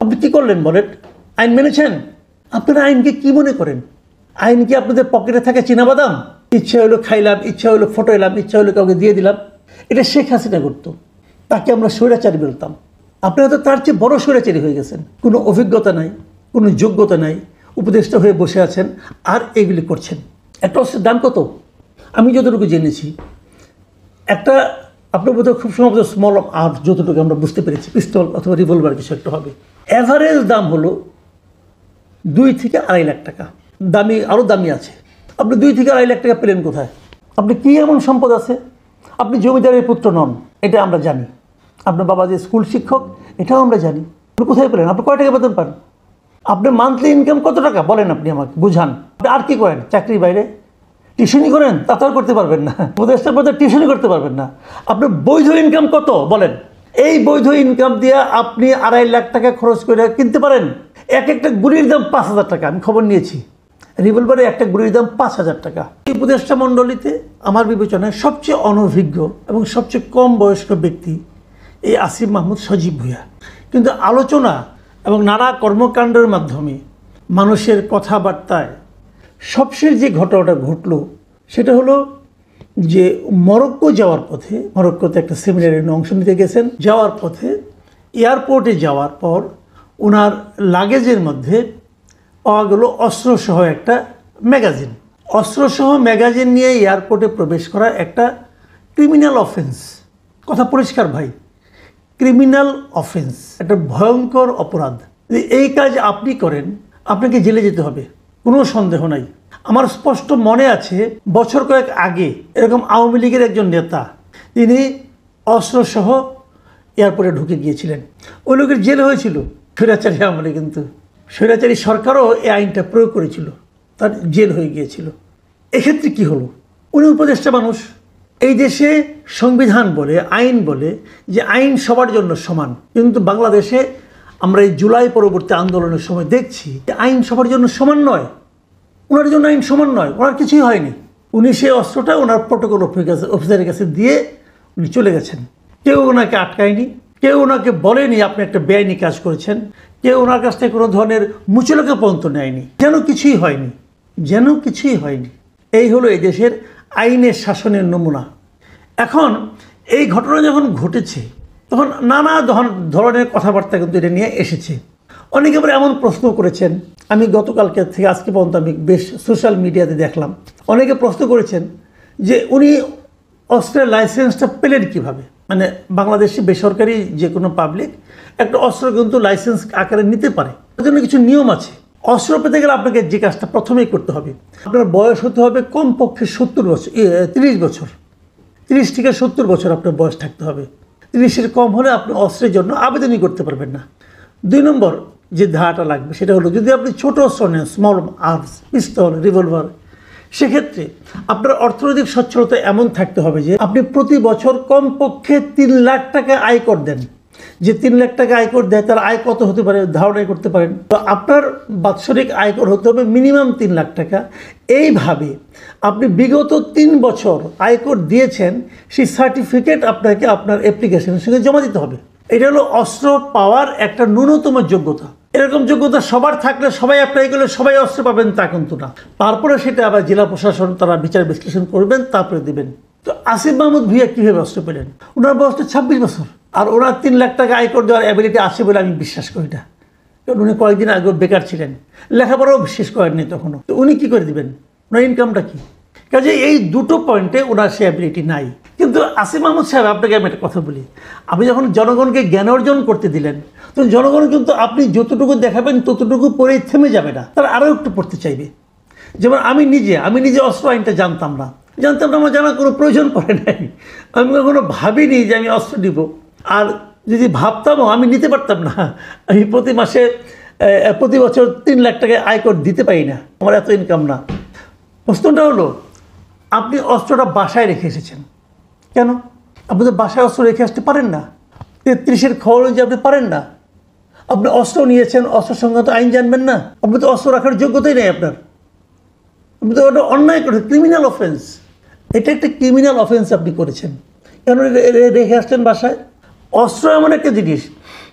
আপনি কী করলেন বলেন? আইন মেনেছেন? আপনারা আইনকে কী মনে করেন? আইন কি আপনাদের পকেটে থাকে চীনাবাদাম? ইচ্ছা হলো খাইলাম, ইচ্ছা হলো ফটো এলাম, ইচ্ছা হলো কাউকে দিয়ে দিলাম। এটা শেখ হাসিনা করতো, তাকে আমরা স্বৈরাচারী বলতাম। আপনারা তো তার চেয়ে বড় স্বৈরাচারী হয়ে গেছেন। কোনো অভিজ্ঞতা নাই, কোনো যোগ্যতা নাই, উপদেষ্টা হয়ে বসে আছেন আর এগুলি করছেন। একটা অস্ত্রের দাম কত? আমি যতটুকু জেনেছি, একটা আপনার বোধহয় খুব সম্ভবত স্মল আর্মস, যতটুকু আমরা বুঝতে পেরেছি, পিস্তল অথবা রিভলভার কিছু একটা হবে। অ্যাভারেজ দাম হলো 2 থেকে 2.5 লাখ টাকা। দামি আরও দামি আছে। আপনি 2 থেকে 2.5 লাখ টাকা পেলেন কোথায়? আপনি কী এমন সম্পদ আছে? আপনি জমিদারের পুত্র নন, এটা আমরা জানি। আপনার বাবা যে স্কুল শিক্ষক, এটাও আমরা জানি। আপনি কোথায় পেলেন? আপনি কয় টাকা বেতন পান? আপনার মান্থলি ইনকাম কত টাকা বলেন? আপনি আমাকে বুঝান। আপনি আর কি করেন চাকরির বাইরে? টিউশনি করেন? তা তো আর করতে পারবেন না। উপদেষ্টার পদে টিউশনি করতে পারবেন না। আপনার বৈধ ইনকাম কত বলেন? এই বৈধ ইনকাম দিয়ে আপনি 2.5 লাখ টাকা খরচ করে কিনতে পারেন। একটা গুলির দাম 5,000 টাকা, আমি খবর নিয়েছি। রিভলভারে একটা গুলির দাম 5,000 টাকা। এই উপদেষ্টা মণ্ডলীতে আমার বিবেচনায় সবচেয়ে অনভিজ্ঞ এবং সবচেয়ে কম বয়স্ক ব্যক্তি এই আসিফ মাহমুদ সজীব ভূঁইয়া। কিন্তু আলোচনা এবং নানা কর্মকাণ্ডের মাধ্যমে মানুষের কথাবার্তায় সবশেষ যে ঘটনাটা ঘটল সেটা হলো যে মরক্কো যাওয়ার পথে, মরক্কোতে একটা সেমিনারে অংশ নিতে গেছেন, যাওয়ার পথে এয়ারপোর্টে যাওয়ার পর ওনার লাগেজের মধ্যে পাওয়া গেল অস্ত্রসহ একটা ম্যাগাজিন। অস্ত্রসহ ম্যাগাজিন নিয়ে এয়ারপোর্টে প্রবেশ করা একটা ক্রিমিনাল অফেন্স। কথা পরিষ্কার ভাই, ক্রিমিনাল অফেন্স, একটা ভয়ঙ্কর অপরাধ। এই কাজ আপনি করেন, আপনাকে জেলে যেতে হবে, কোনো সন্দেহ নাই। আমার স্পষ্ট মনে আছে বছর কয়েক আগে এরকম আওয়ামী লীগের একজন নেতা, তিনি অস্ত্রসহ এয়ারপোর্টে ঢুকে গিয়েছিলেন। ওই লোকের জেল হয়েছিল স্বৈরাচারী আমলে, কিন্তু স্বৈরাচারী সরকারও এই আইনটা প্রয়োগ করেছিল, তার জেল হয়ে গিয়েছিল। এক্ষেত্রে কি হলো? উনি উপদেষ্টা মানুষ। এই দেশে সংবিধান বলে, আইন বলে যে আইন সবার জন্য সমান, কিন্তু বাংলাদেশে আমরা এই জুলাই পরবর্তী আন্দোলনের সময় দেখছি যে আইন সবার জন্য সমান নয়। ওনার জন্য আইন সমান নয়, ওনার কিছুই হয়নি। উনি সেই অস্ত্রটা ওনার প্রটোকল অফিসারের কাছে দিয়ে উনি চলে গেছেন। কেউ ওনাকে আটকায়নি, কেউ ওনাকে বলেনি আপনি একটা বেআইনি কাজ করেছেন, কেউ ওনার কাছ থেকে কোনো ধরনের মুচলেখা পর্যন্ত নেয়নি, যেন কিছুই হয়নি, যেন কিছুই হয়নি। এই হলো এই দেশের আইনের শাসনের নমুনা। এখন এই ঘটনা যখন ঘটেছে তখন নানা ধরনের কথাবার্তা কিন্তু এটা নিয়ে এসেছে। অনেকে আবার এমন প্রশ্ন করেছেন, আমি গতকালকে থেকে আজকে পর্যন্ত আমি বেশ সোশ্যাল মিডিয়াতে দেখলাম, অনেকে প্রশ্ন করেছেন যে উনি অস্ত্রের লাইসেন্সটা পেলেন কীভাবে। মানে বাংলাদেশে বেসরকারি যে কোনো পাবলিক একটা অস্ত্র কিন্তু লাইসেন্স আকারে নিতে পারে, তার জন্য কিছু নিয়ম আছে। অস্ত্র পেতে গেলে আপনাকে যে কাজটা প্রথমেই করতে হবে, আপনার বয়স হতে হবে কমপক্ষে 30 বছর, 30 বছর, 30 থেকে 70 বছর আপনার বয়স থাকতে হবে। 30-এর কম হলে আপনি অস্ত্রের জন্য আবেদনই করতে পারবেন না। 2 নম্বর যে ধারাটা লাগবে সেটা হলো, যদি আপনি ছোট অস্ত্র নেন, স্মল আর্মস, পিস্তল, রিভলভার, সেক্ষেত্রে আপনার অর্থনৈতিক সচ্ছলতা এমন থাকতে হবে যে আপনি প্রতি বছর কমপক্ষে 3 লাখ টাকা আয়কর দেন। যে 3 লাখ টাকা আয়কর দেয় তার আয় কত হতে পারে ধারণা করতে পারেন। তো আপনার বাৎসরিক আয়কর হতে হবে মিনিমাম 3 লাখ টাকা। এইভাবে আপনি বিগত 3 বছর আয়কর দিয়েছেন সেই সার্টিফিকেট আপনাকে আপনার অ্যাপ্লিকেশনের সঙ্গে জমা দিতে হবে। এটা হলো অস্ত্র পাওয়ার একটা ন্যূনতম যোগ্যতা। এরকম যোগ্যতা সবার থাকলে সবাই অ্যাপ্লাই করলে সবাই অস্ত্র পাবেন তা কিন্তু না। তারপরে সেটা আবার জেলা প্রশাসন তারা বিচার বিশ্লেষণ করবেন, তারপরে দেবেন। তো আসিফ মাহমুদ ভূঁইয়া কীভাবে অস্ত্র পেলেন? ওনার বয়সটা 26 বছর, আর ওনার 3 লাখ টাকা আয়কর দেওয়ার অ্যাবিলিটি আছে বলে আমি বিশ্বাস করি না। কারণ উনি কয়েকদিন আগে বেকার ছিলেন, লেখাপড়াও শেষ করেননি তখনও। তো উনি কী করে দেবেন? ওনার ইনকামটা কী? কাজে এই দুটো পয়েন্টে ওনার সে অ্যাবিলিটি নাই। কিন্তু আসিফ মাহমুদ সাহেব, আপনাকে আমি একটা কথা বলি, আপনি যখন জনগণকে জ্ঞান অর্জন করতে দিলেন তখন জনগণ কিন্তু আপনি যতটুকু দেখাবেন ততটুকু পরেই থেমে যাবে না, তারা আরও একটু পড়তে চাইবে। যেমন আমি নিজে অস্ত্র আইনটা জানতাম না, আমার জানার কোনো প্রয়োজন পড়ে নাই। আমি কখনো ভাবিনি যে আমি অস্ত্র নিব, আর যদি ভাবতামও আমি নিতে পারতাম না। আমি প্রতি বছর 3 লাখ টাকা আয়কর দিতে পারি না, আমার এত ইনকাম না। প্রশ্নটা হলো, আপনি অস্ত্রটা বাসায় রেখে এসেছেন কেন? আপনি তো বাসায় অস্ত্র রেখে আসতে পারেন না। 33-এর খবর অনুযায়ী আপনি পারেন না। আপনি অস্ত্র নিয়েছেন, অস্ত্র সংক্রান্ত আইন জানবেন না? আপনি তো অস্ত্র রাখার যোগ্যতাই নেই আপনার। আপনি তো ওটা অন্যায় করেছেন, ক্রিমিনাল অফেন্স। এটা একটা ক্রিমিনাল অফেন্স আপনি করেছেন। কেন রেখে আসছেন বাসায়? অস্ত্র এমন একটা জিনিস,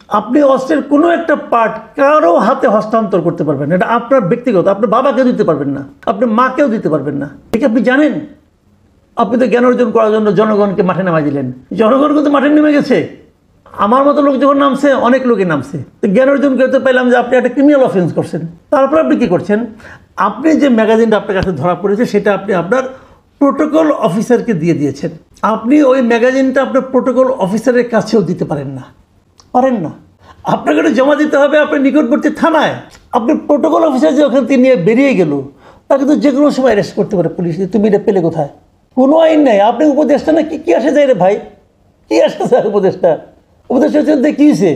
আপনি অস্ত্রের কোনো একটা পার্ট কারো হাতে হস্তান্তর করতে পারবেন না, এটা আপনার ব্যক্তিগত। আপনার বাবাকেও দিতে পারবেন না, আপনার মাকেও দিতে পারবেন না। ঠিক আপনি জানেন? আপনি তো জ্ঞান অর্জন করার জন্য জনগণকে মাঠে নামাই দিলেন। জনগণ কিন্তু মাঠে নেমে গেছে। আমার মতো লোক যখন নামছে, অনেক লোকই নামছে। তো জ্ঞান অর্জন করতে পাইলাম যে আপনি একটা ক্রিমিনাল অফেন্স করছেন। তারপর আপনি কী করছেন? আপনি যে ম্যাগাজিনটা আপনার কাছে ধরা পড়েছে সেটা আপনি আপনার প্রোটোকল অফিসারকে দিয়ে দিয়েছেন। আপনি ওই ম্যাগাজিনটা আপনার প্রোটোকল অফিসারের কাছেও দিতে পারেন না, পারেন না। আপনাকে ওটা জমা দিতে হবে আপনার নিকটবর্তী থানায়। আপনি প্রোটোকল অফিসার যে ওখান থেকে নিয়ে বেরিয়ে গেল, তাকে তো যে কোনো সময় অ্যারেস্ট করতে পারে পুলিশ। তুমি এটা পেলে কোথায়? কোনো আইন নেই। আপনি উপদেষ্টা না, কি আসে যায় রে ভাই? কি আসে যায় উপদেষ্টা? উপদেষ্টা হচ্ছে কী হয়েছে?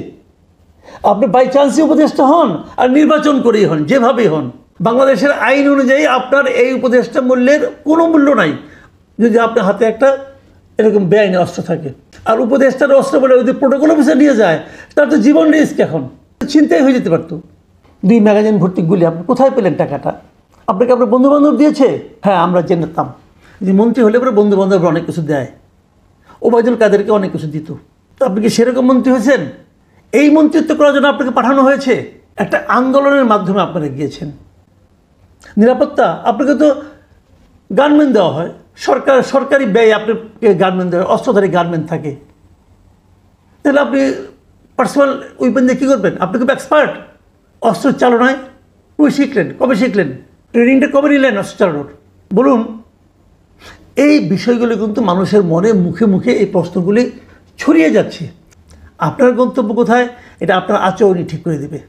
আপনি বাই চান্সই উপদেষ্টা হন আর নির্বাচন করেই হন, যেভাবেই হন। বাংলাদেশের আইন অনুযায়ী আপনার এই উপদেষ্টা মূল্যের কোনো মূল্য নাই যদি আপনার হাতে একটা এরকম বেআইনি অস্ত্র থাকে। আর উপদেষ্টার অস্ত্র বলে যদি প্রোটোকল অফিসার নিয়ে যায়, তার তো জীবন রিস্ক। এখন চিন্তাই হয়ে যেতে পারতো। 2 ম্যাগাজিন ভর্তি গুলি আপনি কোথায় পেলেন টাকাটা? আপনাকে আপনার বন্ধুবান্ধব দিয়েছে? হ্যাঁ, আমরা জেনেতাম যে মন্ত্রী হলে পরে বন্ধুবান্ধবরা অনেক কিছু দেয়। ওবায়দুল কাদেরকে অনেক কিছু দিত। তো আপনি কি সেরকম মন্ত্রী হয়েছেন? এই মন্ত্রিত্ব করার জন্য আপনাকে পাঠানো হয়েছে। একটা আন্দোলনের মাধ্যমে আপনারা গিয়েছেন। নিরাপত্তা, আপনাকে তো গানম্যান দেওয়া হয়, সরকারি ব্যয় আপনাকে গানম্যান দেওয়া হয়, অস্ত্রধারী গানম্যান থাকে। তাহলে আপনি পার্সোনাল উইপেন দিয়ে কী করবেন? আপনি খুব এক্সপার্ট অস্ত্র চালনায়। কবে শিখলেন? কবে শিখলেন? ট্রেনিংটা কবে নিলেন অস্ত্র চালানোর? বলুন। এই বিষয়গুলি কিন্তু মানুষের মনে মুখে মুখে এই প্রশ্নগুলি ছড়িয়ে যাচ্ছে। আপনার গন্তব্য কোথায়, এটা আপনার আচরণই ঠিক করে দেবে।